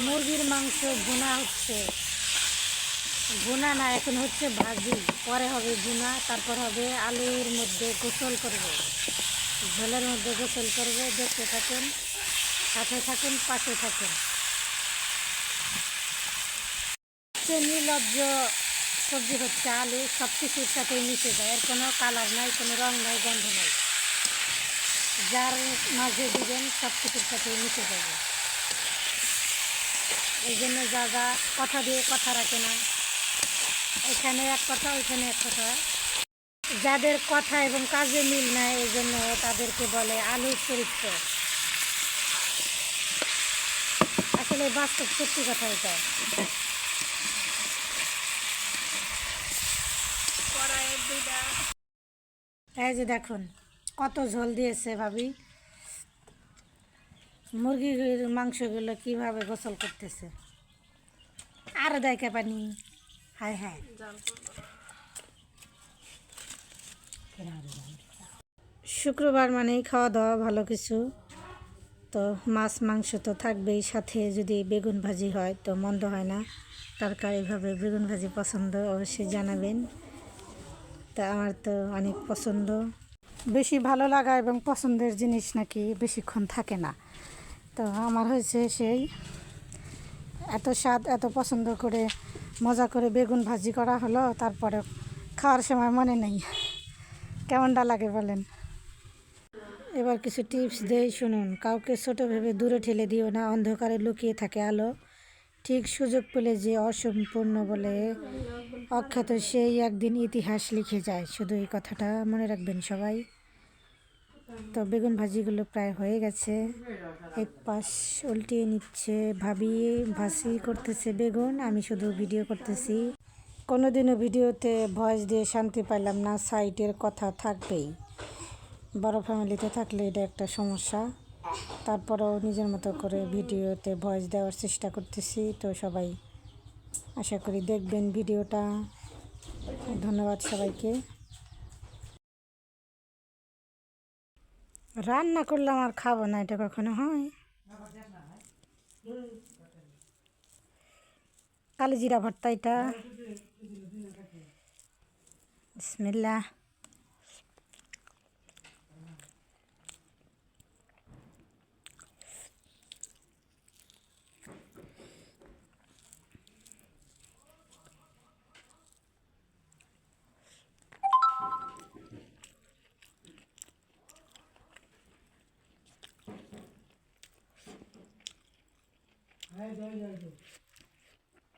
মুরগির মাংস ভুনা হচ্ছে। ভুনা না, এখন হচ্ছে ভাজি, পরে হবে ভুনা, তারপর হবে আলুর মধ্যে গোসল করবে, ঝোলের মধ্যে গোসল করবে। দেখতে থাকুন, সাথে থাকুন, পাশে থাকুন। নির্লজ্জ সবজি হচ্ছে আলু, সব কিছুর সাথেই মিশে যায়, এর কোনো কালার নাই, কোনো রং নাই, গন্ধ নাই। যার মাঝে দিবেন সব কিছুর সাথেই মিশে যাবে। এই জন্য যা যা কথা দিয়ে কথা রাখে না, এখানে এক কথা ওইখানে এক কথা। যাদের কথা এবং কাজে মিল নাই, এই জন্য তাদেরকে বলে আলুর চরিত্র। আসলে বাস্তব সত্যি কথা এটা। এই যে দেখুন কত ঝোল দিয়েছে ভাবি, মুরগির মাংসগুলো কিভাবে গোসল করতেছে। আর দেখে পানি, হায় হায়। শুক্রবার মানেই খাওয়া দাওয়া ভালো কিছু, তো মাছ মাংস তো থাকবেই, সাথে যদি বেগুন ভাজি হয় তো মন্দ হয় না। তরকারিভাবে বেগুন ভাজি পছন্দ অবশ্যই জানাবেন। তা আমার তো অনেক পছন্দ। বেশি ভালো লাগা এবং পছন্দের জিনিস নাকি বেশিক্ষণ থাকে না। তো আমার হয়েছে সেই এত স্বাদ, এত পছন্দ করে মজা করে বেগুন ভাজি করা হলো, তারপরে খাওয়ার সময় মনে নেই কেমনটা লাগে বলেন। এবার কিছু টিপস দেই, শুনুন। কাউকে ছোট ভেবে দূরে ঠেলে দিও না, অন্ধকারে লুকিয়ে থাকে আলো। ঠিক সুযোগ পেলে যে অসম্পূর্ণ বলে অখ্যাত, সেই একদিন ইতিহাস লিখে যায়। শুধু এই কথাটা মনে রাখবেন সবাই। তো বেগুন ভাজিগুলো প্রায় হয়ে গেছে, এক পাশ উল্টিয়ে নিচ্ছে ভাবি, ভাজি করতেছে বেগুন, আমি শুধু ভিডিও করতেছি। কোনোদিনও ভিডিওতে ভয়েস দিয়ে শান্তি পাইলাম না, সাইটের কথা থাকবেই। বড় ফ্যামিলিতে থাকলে এটা একটা সমস্যা। তারপরেও নিজের মতো করে ভিডিওতে ভয়েস দেওয়ার চেষ্টা করতেছি। তো সবাই আশা করি দেখবেন ভিডিওটা। ধন্যবাদ সবাইকে। রান্না করলাম আর খাবো না, এটা কখনো হয়? কালিজিরা ভর্তা এটা। বিসমিল্লাহ।